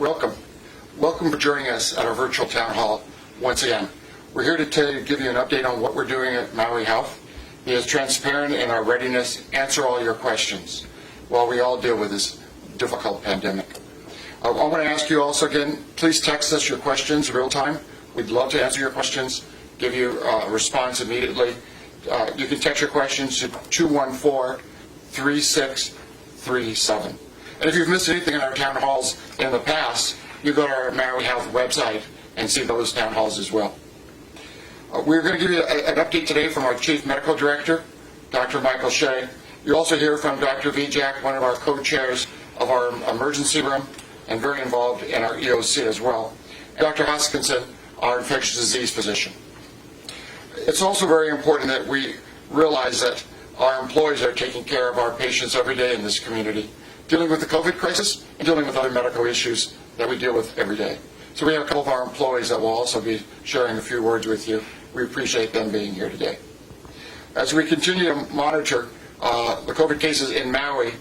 Welcome. Welcome for joining us at our virtual town hall once again. We're here to give you an update on what we're doing at Maui Health. Be as transparent in our readiness to answer all your questions while we all deal with this difficult pandemic. I want to ask you also again, please text us your questions real time. We'd love to answer your questions, give you a response immediately. You can text your questions to 214-3637. And if you've missed anything in our town halls in the past, you go to our Maui Health website and see those town halls as well. We're going to give you an update today from our Chief Medical Director, Dr. Michael Shea. You'll also hear from Dr. Vijak, one of our co-chairs of our emergency room, and very involved in our EOC as well. And Dr. Hoskinson, our infectious disease physician. It's also very important that we realize that our employees are taking care of our patients every day in this community, dealing with the COVID crisis and dealing with other medical issues that we deal with every day. So we have a couple of our employees that will also be sharing a few words with you. We appreciate them being here today. As we continue to monitor the COVID cases in Maui,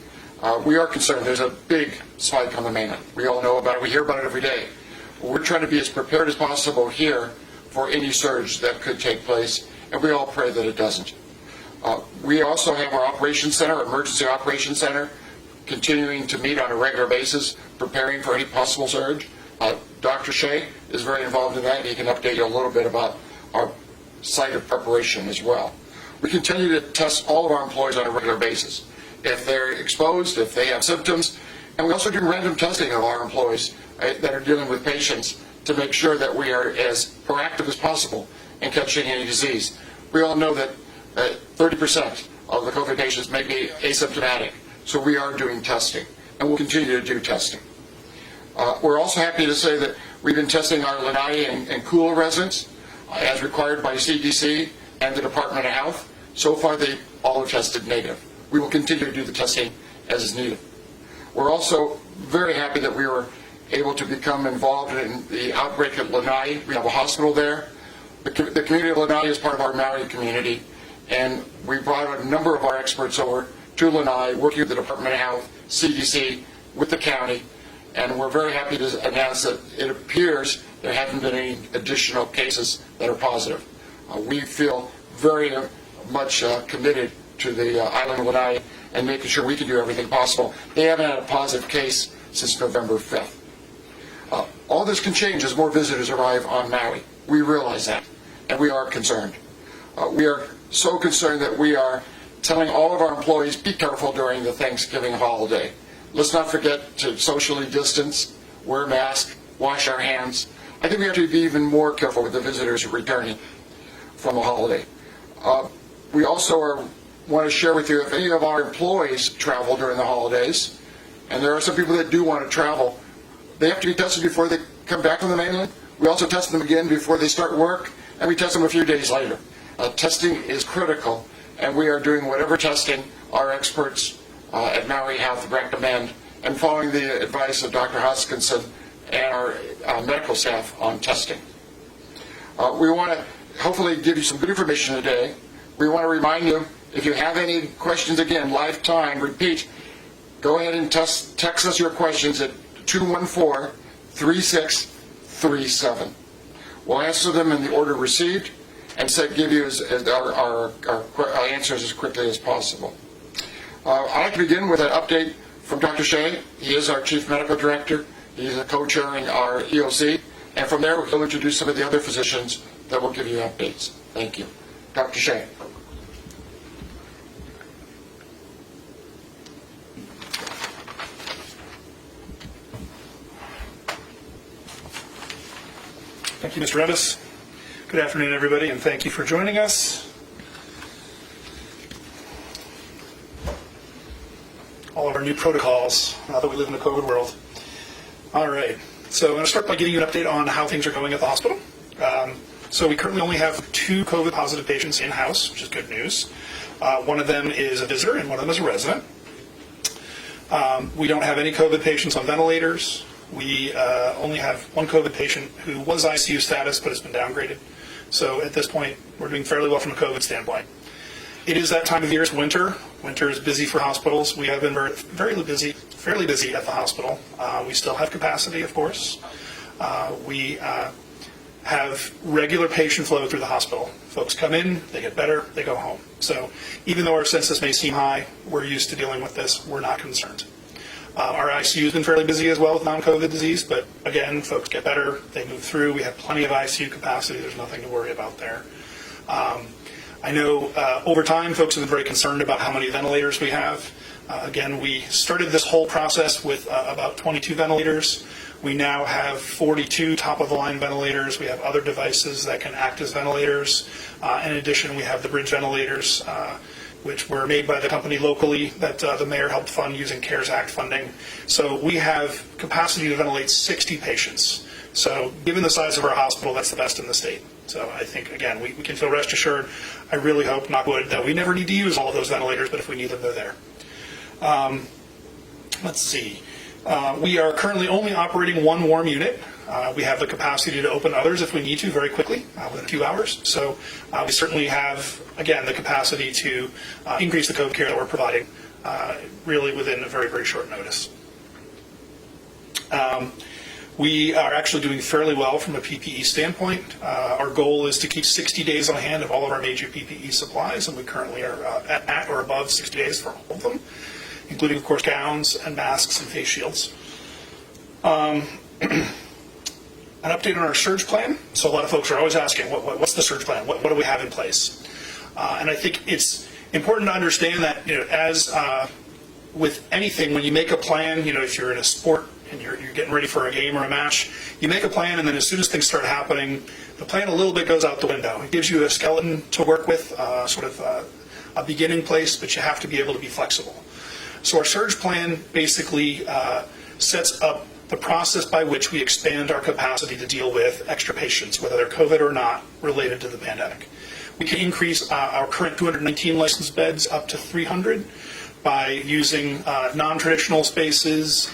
we are concerned. There's a big spike on the mainland. We all know about it. We hear about it every day. We're trying to be as prepared as possible here for any surge that could take place, and we all pray that it doesn't. We also have our operations center, our emergency operations center, continuing to meet on a regular basis, preparing for any possible surge. Dr. Shea is very involved in that. He can update you a little bit about our site of preparation as well. We continue to test all of our employees on a regular basis. If they're exposed, if they have symptoms, and we also do random testing of our employees that are dealing with patients to make sure that we are as proactive as possible in catching any disease. We all know that 30% of the COVID patients may be asymptomatic, so we are doing testing, and we'll continue to do testing. We're also happy to say that we've been testing our Lanai and Kula residents as required by CDC and the Department of Health. So far, they all have tested negative. We will continue to do the testing as is needed. We're also very happy that we were able to become involved in the outbreak at Lanai. We have a hospital there. The community of Lanai is part of our Maui community, and we brought a number of our experts over to Lanai, working with the Department of Health, CDC, with the county, and we're very happy to announce that it appears there haven't been any additional cases that are positive. We feel very much committed to the island of Lanai and making sure we can do everything possible. They haven't had a positive case since November 5th. All this can change as more visitors arrive on Maui. We realize that, and we are concerned. We are so concerned that we are telling all of our employees, be careful during the Thanksgiving holiday. Let's not forget to socially distance, wear a mask, wash our hands. I think we have to be even more careful with the visitors returning from a holiday. We also want to share with you, if any of our employees travel during the holidays, and there are some people that do want to travel, they have to be tested before they come back from the mainland. We also test them again before they start work, and we test them a few days later. Testing is critical, and we are doing whatever testing our experts at Maui Health recommend, and following the advice of Dr. Hoskinson and our medical staff on testing. We want to hopefully give you some good information today. We want to remind you, if you have any questions, again, live time, repeat, go ahead and text us your questions at 214-3637. We'll answer them in the order received and give you our answers as quickly as possible. I'd like to begin with an update from Dr. Shea. He is our Chief Medical Director. He's co-chairing our EOC. And from there, he'll introduce some of the other physicians that will give you updates. Thank you. Dr. Shea. Thank you, Mr. Revis. Good afternoon, everybody, and thank you for joining us. All of our new protocols, now that we live in a COVID world. All right, so I'm going to start by giving you an update on how things are going at the hospital. So we currently only have 2 COVID positive patients in-house, which is good news. One of them is a visitor and one of them is a resident. We don't have any COVID patients on ventilators. We only have one COVID patient who was ICU status but has been downgraded. So at this point, we're doing fairly well from a COVID standpoint. It is that time of year, it's winter. Winter is busy for hospitals. We have been very busy fairly busy at the hospital. We still have capacity, of course. We have regular patient flow through the hospital. Folks come in, they get better, they go home. So even though our census may seem high, we're used to dealing with this. We're not concerned. Our ICU has been fairly busy as well with non-COVID disease, but again, folks get better, they move through. We have plenty of ICU capacity. There's nothing to worry about there. I know over time, folks have been very concerned about how many ventilators we have. Again, we started this whole process with about 22 ventilators. We now have 42 top-of-the-line ventilators. We have other devices that can act as ventilators. In addition, we have the bridge ventilators, which were made by the company locally that the mayor helped fund using CARES Act funding. So we have capacity to ventilate 60 patients. So given the size of our hospital, that's the best in the state. So I think, again, we can feel rest assured. I really hope, knock wood, that we never need to use all of those ventilators, but if we need them, they're there. Let's see. We are currently only operating one warm unit. We have the capacity to open others if we need to very quickly, within a few hours. So we certainly have, again, the capacity to increase the COVID care that we're providing really within a very, very short notice. We are actually doing fairly well from a PPE standpoint. Our goal is to keep 60 days on hand of all of our major PPE supplies, and we currently are at or above 60 days for all of them, including, of course, gowns and masks and face shields. An update on our surge plan. So a lot of folks are always asking, what's the surge plan? What do we have in place? And I think it's important to understand that, as with anything, when you make a plan, if you're in a sport and you're getting ready for a game or a match, you make a plan, and then as soon as things start happening, the plan a little bit goes out the window. It gives you a skeleton to work with, sort of a beginning place, but you have to be able to be flexible. So our surge plan basically sets up the process by which we expand our capacity to deal with extra patients, whether they're COVID or not, related to the pandemic. We can increase our current 219 licensed beds up to 300 by using non-traditional spaces.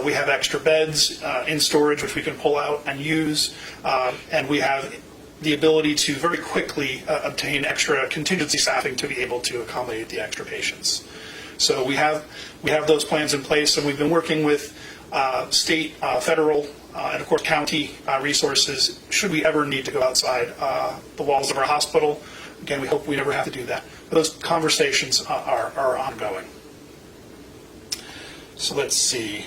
We have extra beds in storage which we can pull out and use, and we have the ability to very quickly obtain extra contingency staffing to be able to accommodate the extra patients. So we have those plans in place, and we've been working with state, federal, and of course county resources should we ever need to go outside the walls of our hospital. Again, we hope we never have to do that. But those conversations are ongoing. So let's see.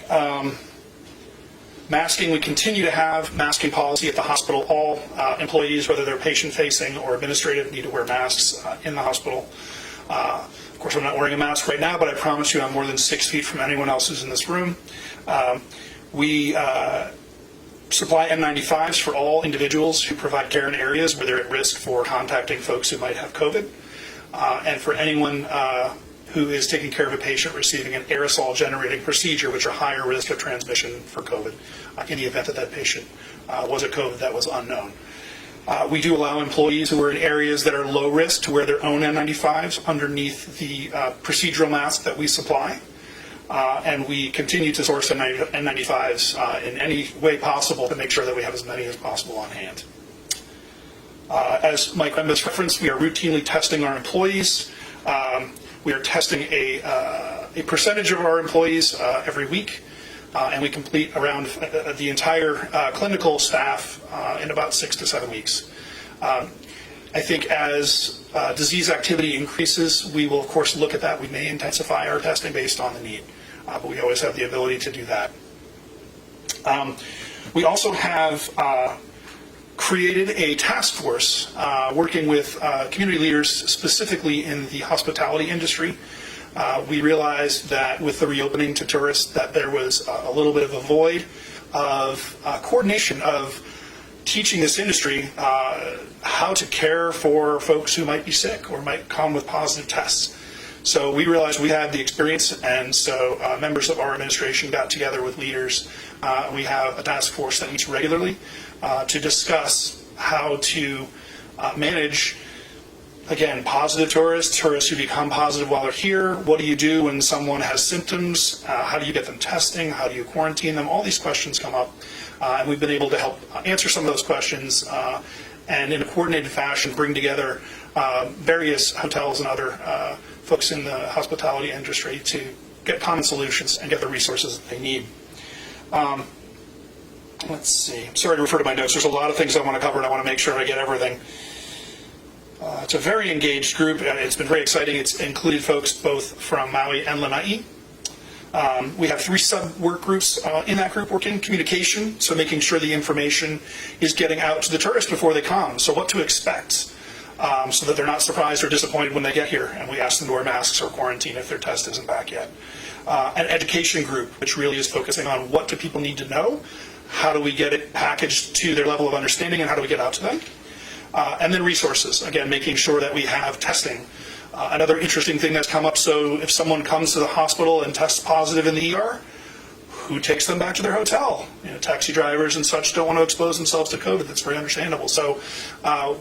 Masking, we continue to have masking policy at the hospital. All employees, whether they're patient-facing or administrative, need to wear masks in the hospital. Of course, I'm not wearing a mask right now, but I promise you I'm more than 6 feet from anyone else who's in this room. We supply N95s for all individuals who provide care in areas where they're at risk for contacting folks who might have COVID. And for anyone who is taking care of a patient receiving an aerosol-generating procedure, which are higher risk of transmission for COVID, in the event that that patient was a COVID that was unknown. We do allow employees who are in areas that are low risk to wear their own N95s underneath the procedural mask that we supply. And we continue to source N95s in any way possible to make sure that we have as many as possible on hand. As Mike Wembus referenced, we are routinely testing our employees. We are testing a percentage of our employees every week. And we complete around the entire clinical staff in about 6 to 7 weeks. I think as disease activity increases, we will, of course, look at that. We may intensify our testing based on the need, but we always have the ability to do that. We also have created a task force working with community leaders specifically in the hospitality industry. We realized that with the reopening to tourists that there was a little bit of a void of coordination of teaching this industry how to care for folks who might be sick or might come with positive tests. So we realized we had the experience, and so members of our administration got together with leaders. We have a task force that meets regularly to discuss how to manage, again, positive tourists who become positive while they're here. What do you do when someone has symptoms? How do you get them testing? How do you quarantine them? All these questions come up, and we've been able to help answer some of those questions and in a coordinated fashion bring together various hotels and other folks in the hospitality industry to get common solutions and get the resources that they need. Let's see. Sorry to refer to my notes. There's a lot of things I want to cover, and I want to make sure I get everything. It's a very engaged group, and it's been very exciting. It's included folks both from Maui and Lanai. We have 3 sub-work groups in that group working. Communication, so making sure the information is getting out to the tourists before they come. So what to expect, so that they're not surprised or disappointed when they get here, and we ask them to wear masks or quarantine if their test isn't back yet. An education group, which really is focusing on what do people need to know, how do we get it packaged to their level of understanding, and how do we get out to them. And then resources, again, making sure that we have testing. Another interesting thing that's come up, so if someone comes to the hospital and tests positive in the ER, who takes them back to their hotel? Taxi drivers and such don't want to expose themselves to COVID. That's very understandable. So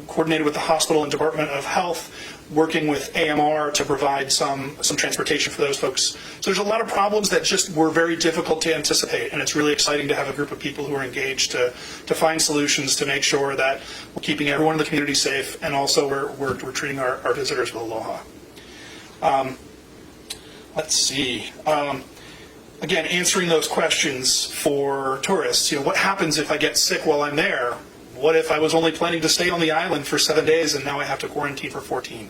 coordinated with the hospital and Department of Health, working with AMR to provide some transportation for those folks. So there's a lot of problems that just were very difficult to anticipate, and it's really exciting to have a group of people who are engaged to find solutions to make sure that we're keeping everyone in the community safe, and also we're treating our visitors with aloha. Let's see. Again, answering those questions for tourists. What happens if I get sick while I'm there? What if I was only planning to stay on the island for 7 days and now I have to quarantine for 14?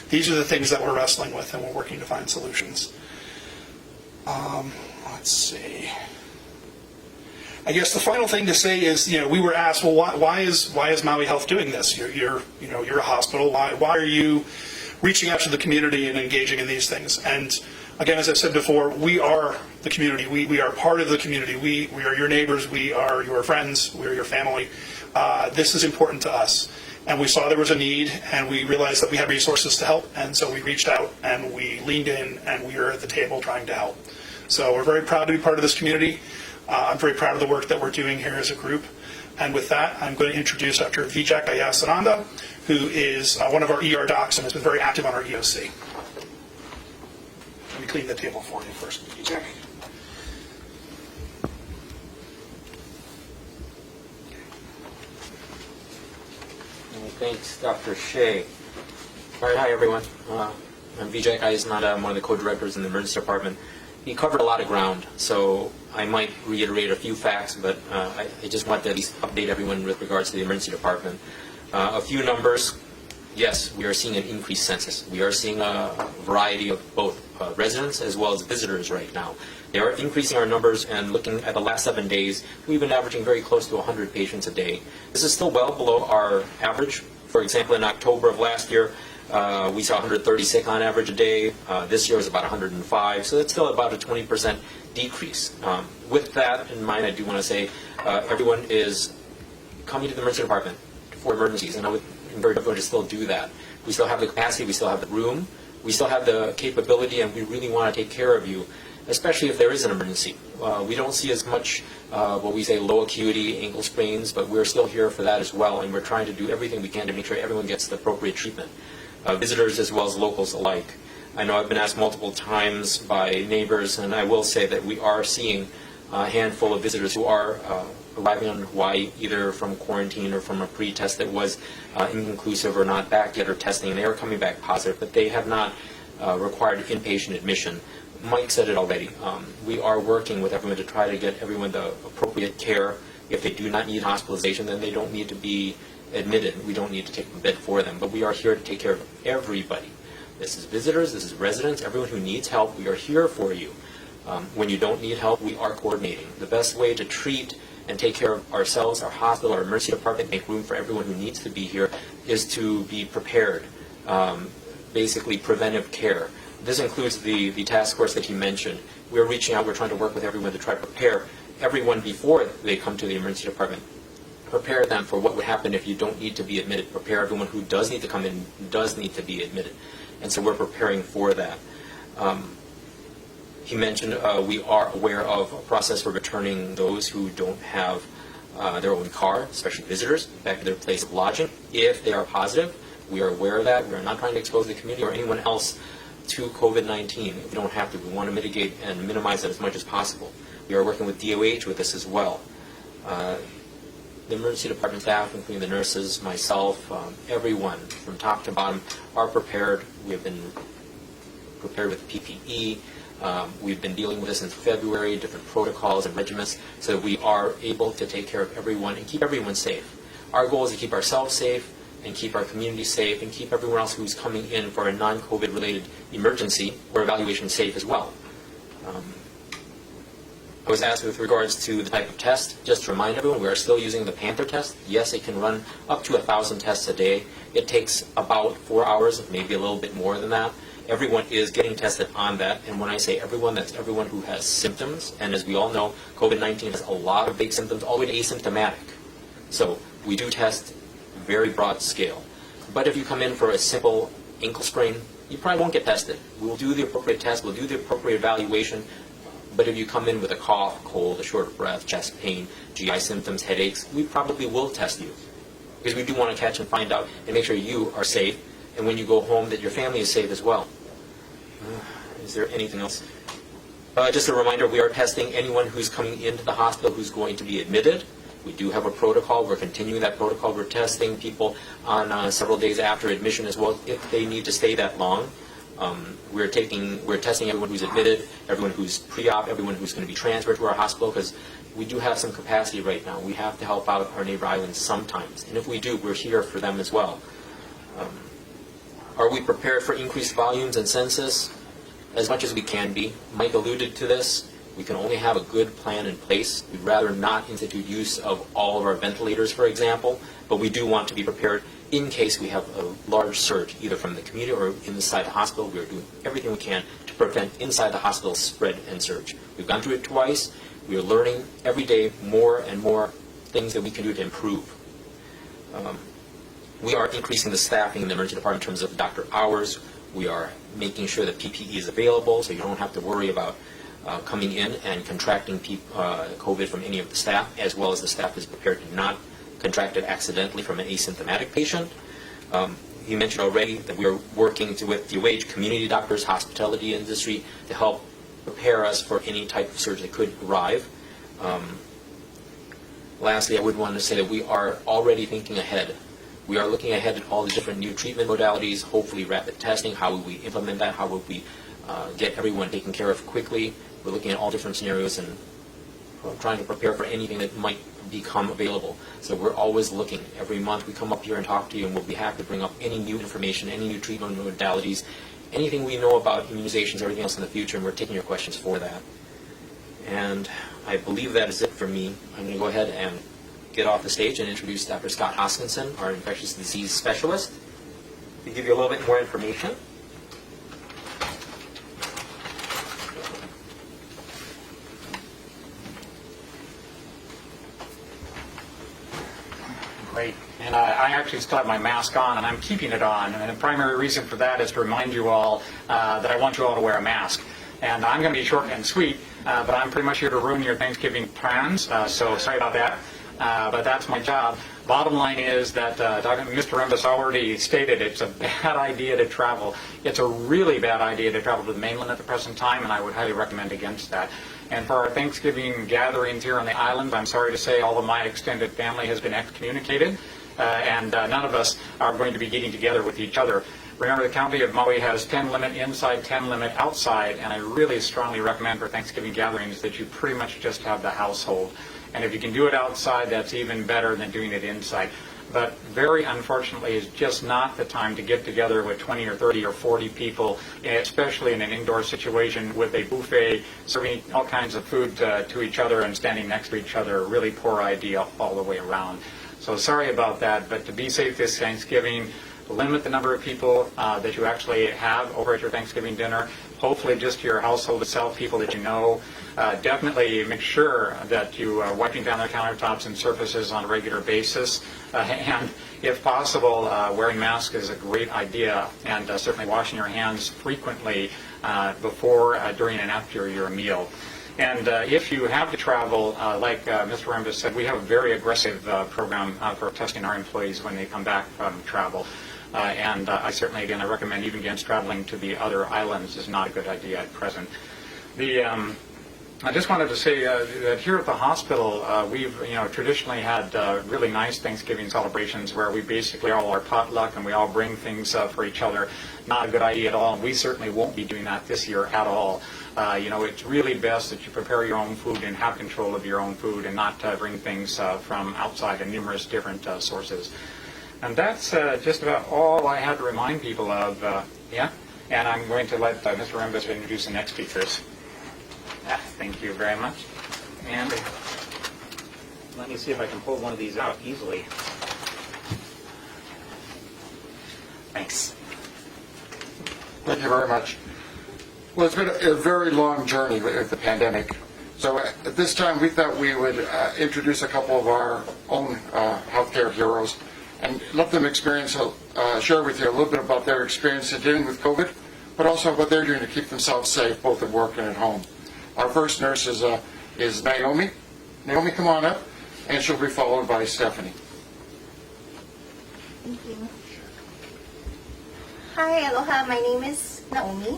These are the things that we're wrestling with, and we're working to find solutions. Let's see. I guess the final thing to say is, we were asked, well, why is Maui Health doing this? You're a hospital. Why are you reaching out to the community and engaging in these things? And again, as I said before, we are the community. We are part of the community. We are your neighbors. We are your friends. We are your family. This is important to us. And we saw there was a need, and we realized that we had resources to help, and so we reached out, and we leaned in, and we are at the table trying to help. So we're very proud to be part of this community. I'm very proud of the work that we're doing here as a group. And with that, I'm going to introduce Dr. Vijay Ayasananda, who is one of our ER docs and has been very active on our EOC. Let me clean the table for you first, Vijay. Thanks, Dr. Shea. All right, hi everyone. I'm Vijay Ayasananda. I'm one of the co-directors in the emergency department. He covered a lot of ground, so I might reiterate a few facts, but I just want to at least update everyone with regards to the emergency department. A few numbers. Yes, we are seeing an increased census. We are seeing a variety of both residents as well as visitors right now. They are increasing our numbers, and looking at the last 7 days, we've been averaging very close to 100 patients a day. This is still well below our average. For example, in October of last year, we saw 136 on average a day. This year was about 105, so that's still about a 20% decrease. With that in mind, I do want to say everyone is coming to the emergency department for emergencies, and I would encourage everyone to still do that. We still have the capacity, we still have the room, we still have the capability, and we really want to take care of you, especially if there is an emergency. We don't see as much what we say low acuity ankle sprains, but we're still here for that as well, and we're trying to do everything we can to make sure everyone gets the appropriate treatment, visitors as well as locals alike. I know I've been asked multiple times by neighbors, and I will say that we are seeing a handful of visitors who are arriving on Hawaii either from quarantine or from a pre-test that was inconclusive or not back yet or testing, and they are coming back positive, but they have not required inpatient admission. Mike said it already. We are working with everyone to try to get everyone the appropriate care. If they do not need hospitalization, then they don't need to be admitted. We don't need to take a bed for them, but we are here to take care of everybody. This is visitors, this is residents, everyone who needs help. We are here for you. When you don't need help, we are coordinating. The best way to treat and take care of ourselves, our hospital, our emergency department, make room for everyone who needs to be here, is to be prepared. Basically, preventive care. This includes the task force that he mentioned. We're reaching out, we're trying to work with everyone to try to prepare everyone before they come to the emergency department. Prepare them for what would happen if you don't need to be admitted. Prepare everyone who does need to come in, does need to be admitted. And so we're preparing for that. He mentioned we are aware of a process for returning those who don't have their own car, especially visitors, back to their place of lodging. If they are positive, we are aware of that. We are not trying to expose the community or anyone else to COVID-19. If we don't have to, we want to mitigate and minimize it as much as possible. We are working with DOH with this as well. The emergency department staff, including the nurses, myself, everyone from top to bottom are prepared. We have been prepared with PPE. We've been dealing with this since February, different protocols and regimens, so that we are able to take care of everyone and keep everyone safe. Our goal is to keep ourselves safe and keep our community safe and keep everyone else who's coming in for a non-COVID related emergency or evaluation safe as well. I was asked with regards to the type of test. Just to remind everyone, we are still using the Panther test. Yes, it can run up to 1,000 tests a day. It takes about 4 hours, maybe a little bit more than that. Everyone is getting tested on that, and when I say everyone, that's everyone who has symptoms. And as we all know, COVID-19 has a lot of big symptoms, all the way to asymptomatic. So we do test very broad scale. But if you come in for a simple ankle sprain, you probably won't get tested. We'll do the appropriate test, we'll do the appropriate evaluation. But if you come in with a cough, cold, a short of breath, chest pain, GI symptoms, headaches, we probably will test you. Because we do want to catch and find out and make sure you are safe, and when you go home that your family is safe as well. Is there anything else? Just a reminder, we are testing anyone who's coming into the hospital who's going to be admitted. We do have a protocol. We're continuing that protocol. We're testing people on several days after admission as well if they need to stay that long. We're testing everyone who's admitted, everyone who's pre-op, everyone who's going to be transferred to our hospital, because we do have some capacity right now. We have to help out our neighbor islands sometimes, and if we do, we're here for them as well. Are we prepared for increased volumes and census? As much as we can be. Mike alluded to this. We can only have a good plan in place. We'd rather not institute use of all of our ventilators, for example, but we do want to be prepared in case we have a large surge, either from the community or inside the hospital. We are doing everything we can to prevent inside the hospital spread and surge. We've gone through it twice. We are learning every day more and more things that we can do to improve. We are increasing the staffing in the emergency department in terms of doctor hours. We are making sure that PPE is available, so you don't have to worry about coming in and contracting COVID from any of the staff, as well as the staff is prepared to not contract it accidentally from an asymptomatic patient. You mentioned already that we are working with the UH, community doctors, hospitality industry, to help prepare us for any type of surge that could arrive. Lastly, I would want to say that we are already thinking ahead. We are looking ahead at all the different new treatment modalities, hopefully rapid testing, how would we implement that, how would we get everyone taken care of quickly. We're looking at all different scenarios and trying to prepare for anything that might become available. So we're always looking. Every month we come up here and talk to you, and we'll be happy to bring up any new information, any new treatment modalities, anything we know about immunizations, everything else in the future, and we're taking your questions for that. And I believe that is it for me. I'm going to go ahead and get off the stage and introduce Dr. Scott Hoskinson, our infectious disease specialist, to give you a little bit more information. Great. And I actually still have my mask on, and I'm keeping it on. And the primary reason for that is to remind you all that I want you all to wear a mask. And I'm going to be short and sweet, but I'm pretty much here to ruin your Thanksgiving plans, so sorry about that. But that's my job. Bottom line is that Mr. Rembus already stated it's a bad idea to travel. It's a really bad idea to travel to the mainland at the present time, and I would highly recommend against that. And for our Thanksgiving gatherings here on the island, I'm sorry to say all of my extended family has been excommunicated, and none of us are going to be getting together with each other. Remember, the County of Maui has 10 limit inside, 10 limit outside, and I really strongly recommend for Thanksgiving gatherings that you pretty much just have the household. And if you can do it outside, that's even better than doing it inside. But very unfortunately, it's just not the time to get together with 20 or 30 or 40 people, especially in an indoor situation with a buffet, serving all kinds of food to each other and standing next to each other. A really poor idea all the way around. So sorry about that, but to be safe this Thanksgiving, limit the number of people that you actually have over at your Thanksgiving dinner. Hopefully just your household itself, people that you know. Definitely make sure that you are wiping down their countertops and surfaces on a regular basis. And if possible, wearing masks is a great idea, and certainly washing your hands frequently before, during, and after your meal. And if you have to travel, like Mr. Rembus said, we have a very aggressive program for testing our employees when they come back from travel. And I certainly, again, I recommend even against traveling to the other islands is not a good idea at present. I just wanted to say that here at the hospital, we've traditionally had really nice Thanksgiving celebrations where we basically all are potluck and we all bring things for each other. Not a good idea at all, and we certainly won't be doing that this year at all. It's really best that you prepare your own food and have control of your own food and not bring things from outside and numerous different sources. And that's just about all I had to remind people of. And I'm going to let Mr. Rembus introduce the next speakers. Thank you very much. And let me see if I can pull one of these out easily. Thanks. Thank you very much. Well, it's been a very long journey with the pandemic. So at this time, we thought we would introduce a couple of our own healthcare heroes and let them share with you a little bit about their experience in dealing with COVID, but also what they're doing to keep themselves safe, both at work and at home. Our first nurse is Naomi. Naomi, come on up, and she'll be followed by Stephanie. Thank you. Hi, aloha. My name is Naomi.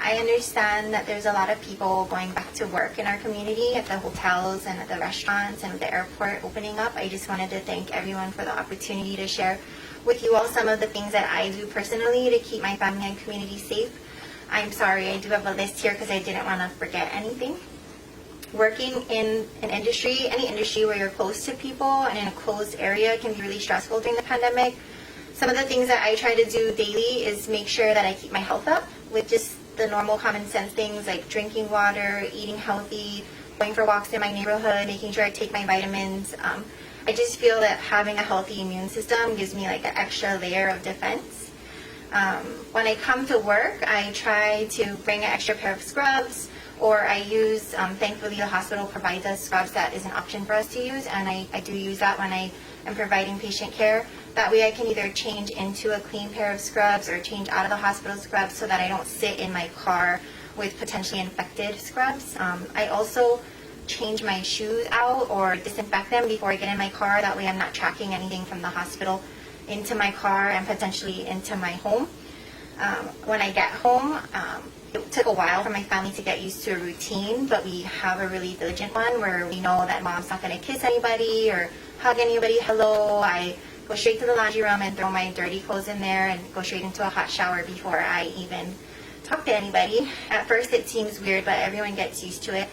I understand that there's a lot of people going back to work in our community at the hotels and at the restaurants and at the airport opening up. I just wanted to thank everyone for the opportunity to share with you all some of the things that I do personally to keep my family and community safe. I'm sorry, I do have a list here because I didn't want to forget anything. Working in an industry, any industry where you're close to people and in a closed area can be really stressful during the pandemic. Some of the things that I try to do daily is make sure that I keep my health up with just the normal common sense things like drinking water, eating healthy, going for walks in my neighborhood, making sure I take my vitamins. I just feel that having a healthy immune system gives me like an extra layer of defense. When I come to work, I try to bring an extra pair of scrubs, or I use, thankfully the hospital provides us scrubs that is an option for us to use, and I do use that when I am providing patient care. That way I can either change into a clean pair of scrubs or change out of the hospital scrubs so that I don't sit in my car with potentially infected scrubs. I also change my shoes out or disinfect them before I get in my car. That way I'm not tracking anything from the hospital into my car and potentially into my home. When I get home, it took a while for my family to get used to a routine, but we have a really diligent one where we know that mom's not going to kiss anybody or hug anybody hello. I go straight to the laundry room and throw my dirty clothes in there and go straight into a hot shower before I even talk to anybody. At first it seems weird, but everyone gets used to it.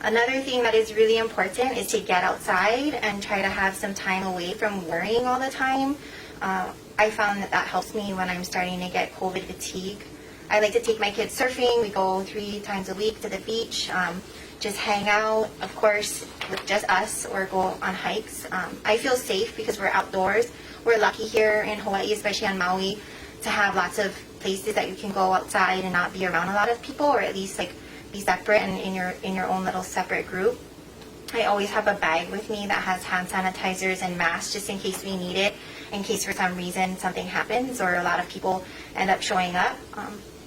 Another thing that is really important is to get outside and try to have some time away from worrying all the time. I found that helps me when I'm starting to get COVID fatigue. I like to take my kids surfing. We go 3 times a week to the beach, just hang out, of course, with just us, or go on hikes. I feel safe because we're outdoors. We're lucky here in Hawaii, especially on Maui, to have lots of places that you can go outside and not be around a lot of people, or at least like be separate and in your own little separate group. I always have a bag with me that has hand sanitizers and masks just in case we need it, in case for some reason something happens or a lot of people end up showing up.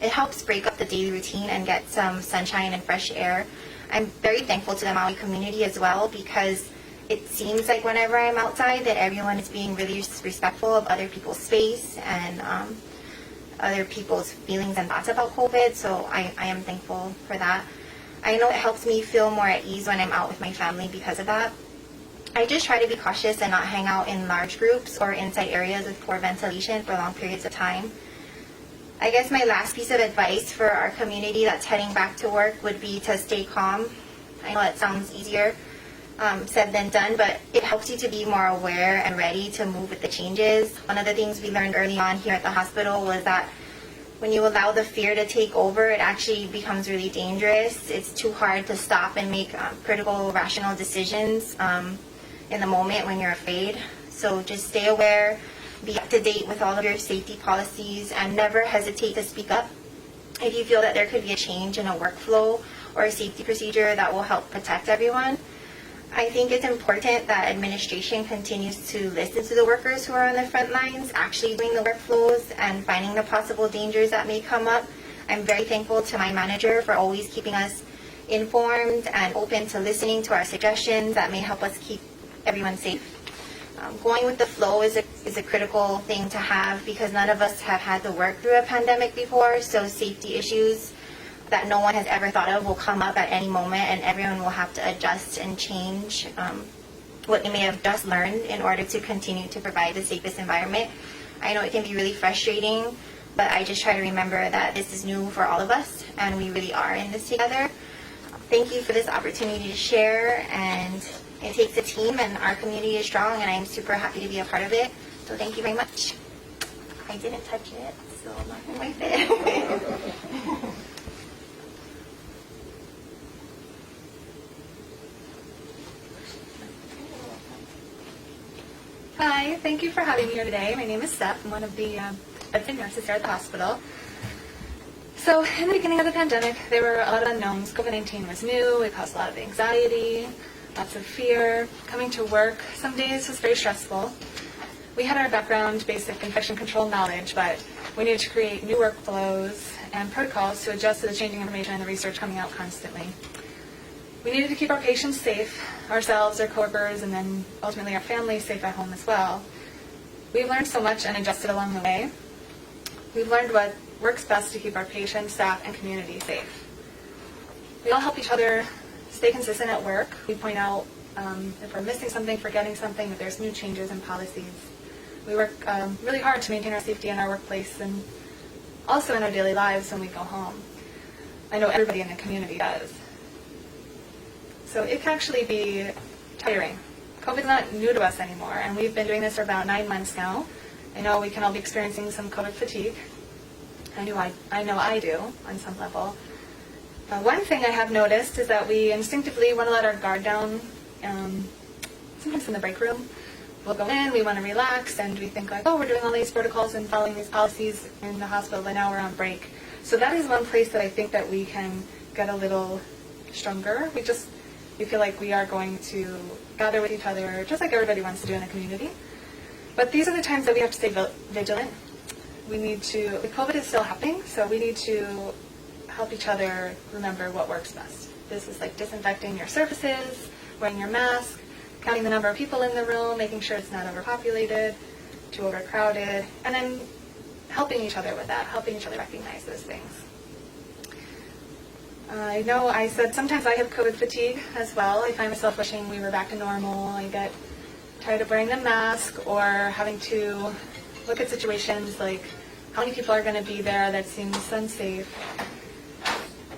It helps break up the daily routine and get some sunshine and fresh air. I'm very thankful to the Maui community as well, because it seems like whenever I'm outside that everyone is being really respectful of other people's space and other people's feelings and thoughts about COVID, so I am thankful for that. I know it helps me feel more at ease when I'm out with my family because of that. I just try to be cautious and not hang out in large groups or inside areas with poor ventilation for long periods of time. I guess my last piece of advice for our community that's heading back to work would be to stay calm. I know it sounds easier said than done, but it helps you to be more aware and ready to move with the changes. One of the things we learned early on here at the hospital was that when you allow the fear to take over, it actually becomes really dangerous. It's too hard to stop and make critical, rational decisions in the moment when you're afraid. So just stay aware, be up to date with all of your safety policies, and never hesitate to speak up if you feel that there could be a change in a workflow or a safety procedure that will help protect everyone. I think it's important that administration continues to listen to the workers who are on the front lines, actually doing the workflows and finding the possible dangers that may come up. I'm very thankful to my manager for always keeping us informed and open to listening to our suggestions that may help us keep everyone safe. Going with the flow is a critical thing to have because none of us have had to work through a pandemic before, so safety issues that no one has ever thought of will come up at any moment, and everyone will have to adjust and change what they may have just learned in order to continue to provide the safest environment. I know it can be really frustrating, but I just try to remember that this is new for all of us, and we really are in this together. Thank you for this opportunity to share, and it takes a team, and our community is strong, and I am super happy to be a part of it. So thank you very much. I didn't touch it, so I'm not going to wipe it. Hi, thank you for having me here today. My name is Steph. I'm one of the bedside nurses here at the hospital. So in the beginning of the pandemic, there were a lot of unknowns. COVID-19 was new. It caused a lot of anxiety, lots of fear. Coming to work some days was very stressful. We had our background, basic infection control knowledge, but we needed to create new workflows and protocols to adjust to the changing information and the research coming out constantly. We needed to keep our patients safe, ourselves, our coworkers, and then ultimately our families safe at home as well. We've learned so much and adjusted along the way. We've learned what works best to keep our patients, staff, and community safe. We all help each other stay consistent at work. We point out if we're missing something, forgetting something, if there's new changes in policies. We work really hard to maintain our safety in our workplace and also in our daily lives when we go home. I know everybody in the community does. So it can actually be tiring. COVID's not new to us anymore, and we've been doing this for about 9 months now. I know we can all be experiencing some COVID fatigue. I know I do on some level. One thing I have noticed is that we instinctively want to let our guard down, sometimes in the break room. We'll go in, we want to relax, and we think like, oh, we're doing all these protocols and following these policies in the hospital, but now we're on break. So that is one place that I think that we can get a little stronger. We feel like we are going to gather with each other, just like everybody wants to do in the community. But these are the times that we have to stay vigilant. COVID is still happening, so we need to help each other remember what works best. This is like disinfecting your surfaces, wearing your mask, counting the number of people in the room, making sure it's not overpopulated, too overcrowded, and then helping each other with that, helping each other recognize those things. I know I said sometimes I have COVID fatigue as well. I find myself wishing we were back to normal. I get tired of wearing the mask or having to look at situations like how many people are going to be there that seems unsafe.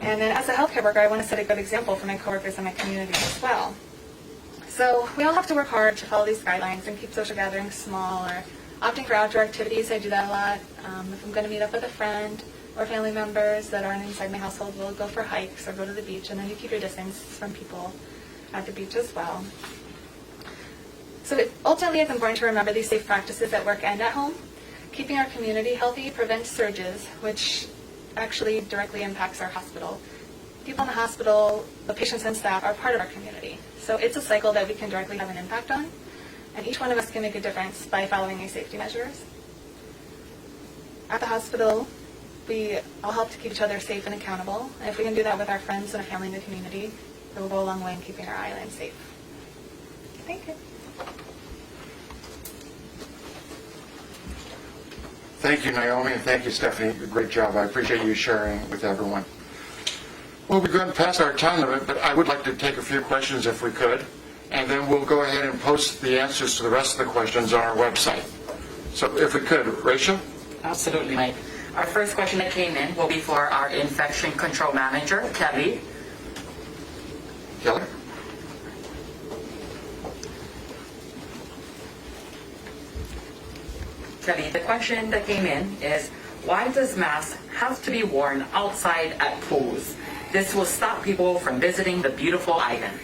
And then as a healthcare worker, I want to set a good example for my coworkers and my community as well. So we all have to work hard to follow these guidelines and keep social gatherings small or opting for outdoor activities. I do that a lot. If I'm going to meet up with a friend or family members that aren't inside my household, we'll go for hikes or go to the beach, and then you keep your distance from people at the beach as well. So ultimately, it's important to remember these safe practices at work and at home. Keeping our community healthy prevents surges, which actually directly impacts our hospital. People in the hospital, the patients and staff, are part of our community. So it's a cycle that we can directly have an impact on, and each one of us can make a difference by following these safety measures. At the hospital, we all help to keep each other safe and accountable. And if we can do that with our friends and our family in the community, it will go a long way in keeping our island safe. Thank you. Thank you, Naomi, and thank you, Stephanie. Great job. I appreciate you sharing with everyone. Well, we're going past our time limit, but I would like to take a few questions if we could, and then we'll go ahead and post the answers to the rest of the questions on our website. So if we could, Rachel? Absolutely, Mike. Our first question that came in will be for our infection control manager, Kelly. Kelly? Kelly, the question that came in is, why does masks have to be worn outside at pools? This will stop people from visiting the beautiful island.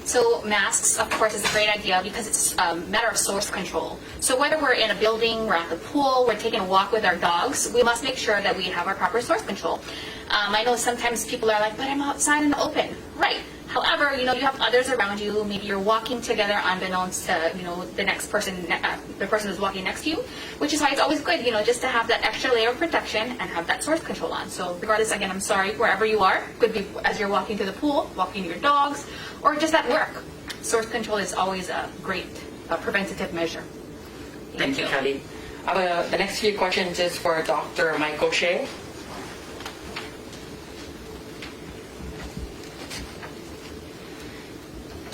So masks, of course, is a great idea because it's a matter of source control. So whether we're in a building, we're at the pool, we're taking a walk with our dogs, we must make sure that we have our proper source control. I know sometimes people are like, but I'm outside in the open. Right. However, you have others around you. Maybe you're walking together unbeknownst to, the next person, the person who's walking next to you, which is why it's always good, just to have that extra layer of protection and have that source control on. So regardless, again, I'm sorry, wherever you are, could be as you're walking to the pool, walking to your dogs, or just at work. Source control is always a great preventative measure. Thank you, Kelly. The next few questions is for Dr. Mike O'Shea.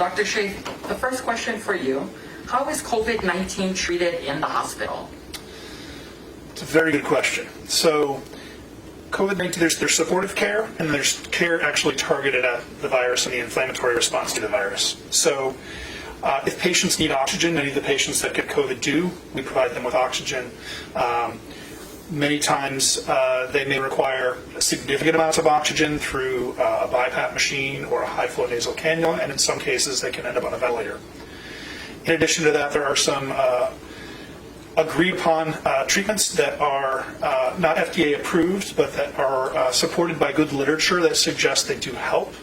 Dr. Shea, the first question for you, how is COVID-19 treated in the hospital? It's a very good question. So COVID-19, there's supportive care, and there's care actually targeted at the virus and the inflammatory response to the virus. So if patients need oxygen, many of the patients that get COVID do, we provide them with oxygen. Many times they may require significant amounts of oxygen through a BiPAP machine or a high-flow nasal cannula, and in some cases they can end up on a ventilator. In addition to that, there are some agreed upon treatments that are not FDA approved, but that are supported by good literature that suggests they do help.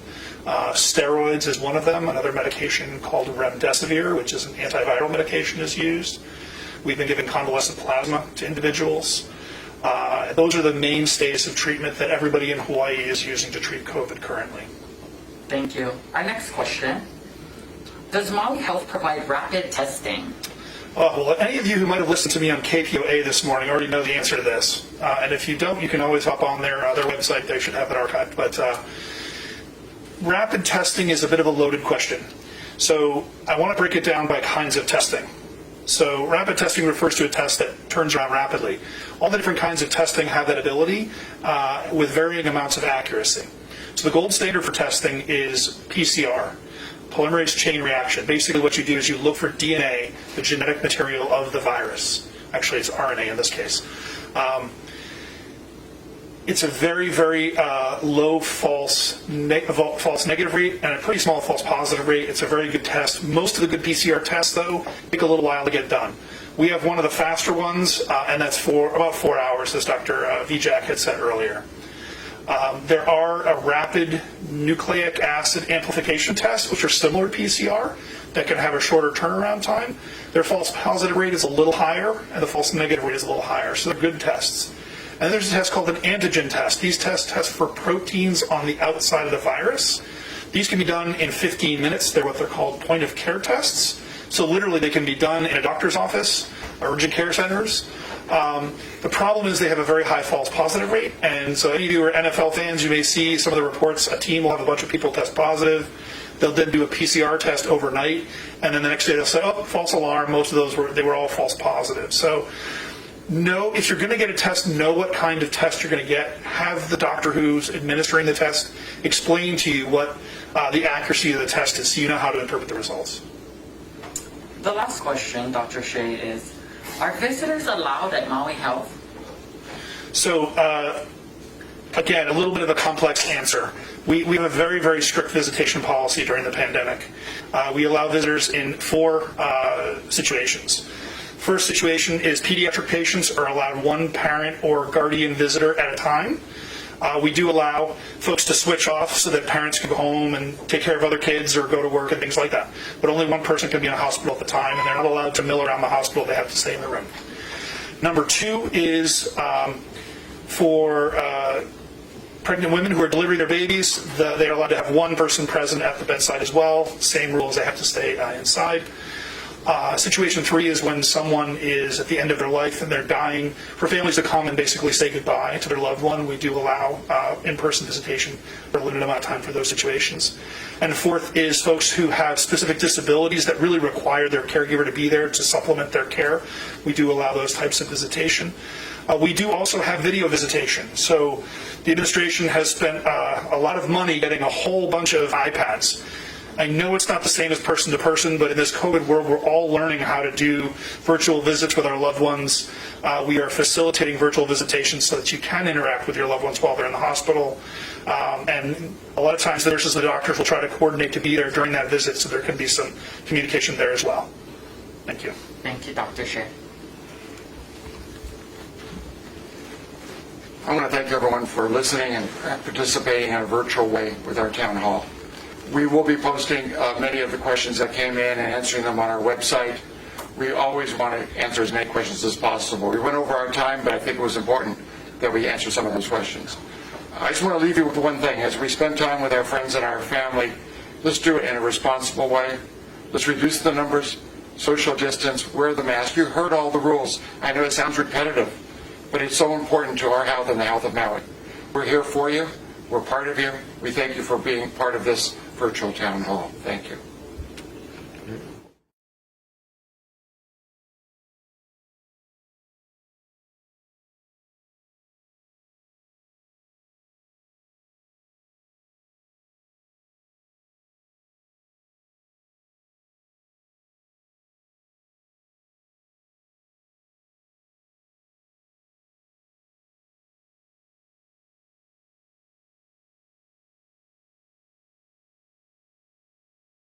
Steroids is one of them. Another medication called remdesivir, which is an antiviral medication, is used. We've been giving convalescent plasma to individuals. Those are the mainstays of treatment that everybody in Hawaii is using to treat COVID currently. Thank you. Our next question. Does Maui Health provide rapid testing? Well, any of you who might have listened to me on KPOA this morning already know the answer to this. And if you don't, you can always hop on their website. They should have it archived. But rapid testing is a bit of a loaded question. So I want to break it down by kinds of testing. So rapid testing refers to a test that turns around rapidly. All the different kinds of testing have that ability with varying amounts of accuracy. So the gold standard for testing is PCR, polymerase chain reaction. Basically what you do is you look for DNA, the genetic material of the virus. Actually, it's RNA in this case. It's a very, very low false negative rate and a pretty small false positive rate. It's a very good test. Most of the good PCR tests, though, take a little while to get done. We have one of the faster ones, and that's for about 4 hours, as Dr. Vijay had said earlier. There are a rapid nucleic acid amplification tests, which are similar to PCR, that can have a shorter turnaround time. Their false positive rate is a little higher, and the false negative rate is a little higher, so they're good tests. And there's a test called an antigen test. These tests test for proteins on the outside of the virus. These can be done in 15 minutes. They're what they're called point-of-care tests. So literally they can be done in a doctor's office, urgent care centers. The problem is they have a very high false positive rate. And so any of you who are NFL fans, you may see some of the reports. A team will have a bunch of people test positive. They'll then do a PCR test overnight. And then the next day they'll say, oh, false alarm. Most of those were all false positives. So know, if you're going to get a test, know what kind of test you're going to get. Have the doctor who's administering the test explain to you what the accuracy of the test is, so you know how to interpret the results. The last question, Dr. Shea, is, are visitors allowed at Maui Health? So, again, a little bit of a complex answer. We have a very, very strict visitation policy during the pandemic. We allow visitors in 4 situations. First situation is pediatric patients are allowed one parent or guardian visitor at a time. We do allow folks to switch off so that parents can go home and take care of other kids or go to work and things like that. But only one person can be in a hospital at the time, and they're not allowed to mill around the hospital. They have to stay in the room. Number 2 is for pregnant women who are delivering their babies. They are allowed to have one person present at the bedside as well. Same rules, they have to stay inside. Situation 3 is when someone is at the end of their life and they're dying. For families to come and basically say goodbye to their loved one, we do allow in-person visitation for a limited amount of time for those situations. And 4th is folks who have specific disabilities that really require their caregiver to be there to supplement their care. We do allow those types of visitation. We do also have video visitation. So the administration has spent a lot of money getting a whole bunch of iPads. I know it's not the same as person to person, but in this COVID world, we're all learning how to do virtual visits with our loved ones. We are facilitating virtual visitations so that you can interact with your loved ones while they're in the hospital. And a lot of times the nurses and the doctors will try to coordinate to be there during that visit, so there can be some communication there as well. Thank you. Thank you, Dr. Shea. I want to thank everyone for listening and participating in a virtual way with our town hall. We will be posting many of the questions that came in and answering them on our website. We always want to answer as many questions as possible. We went over our time, but I think it was important that we answer some of those questions. I just want to leave you with one thing. As we spend time with our friends and our family, let's do it in a responsible way. Let's reduce the numbers, social distance, wear the mask. You heard all the rules. I know it sounds repetitive, but it's so important to our health and the health of Maui. We're here for you. We're part of you. We thank you for being part of this virtual town hall. Thank you.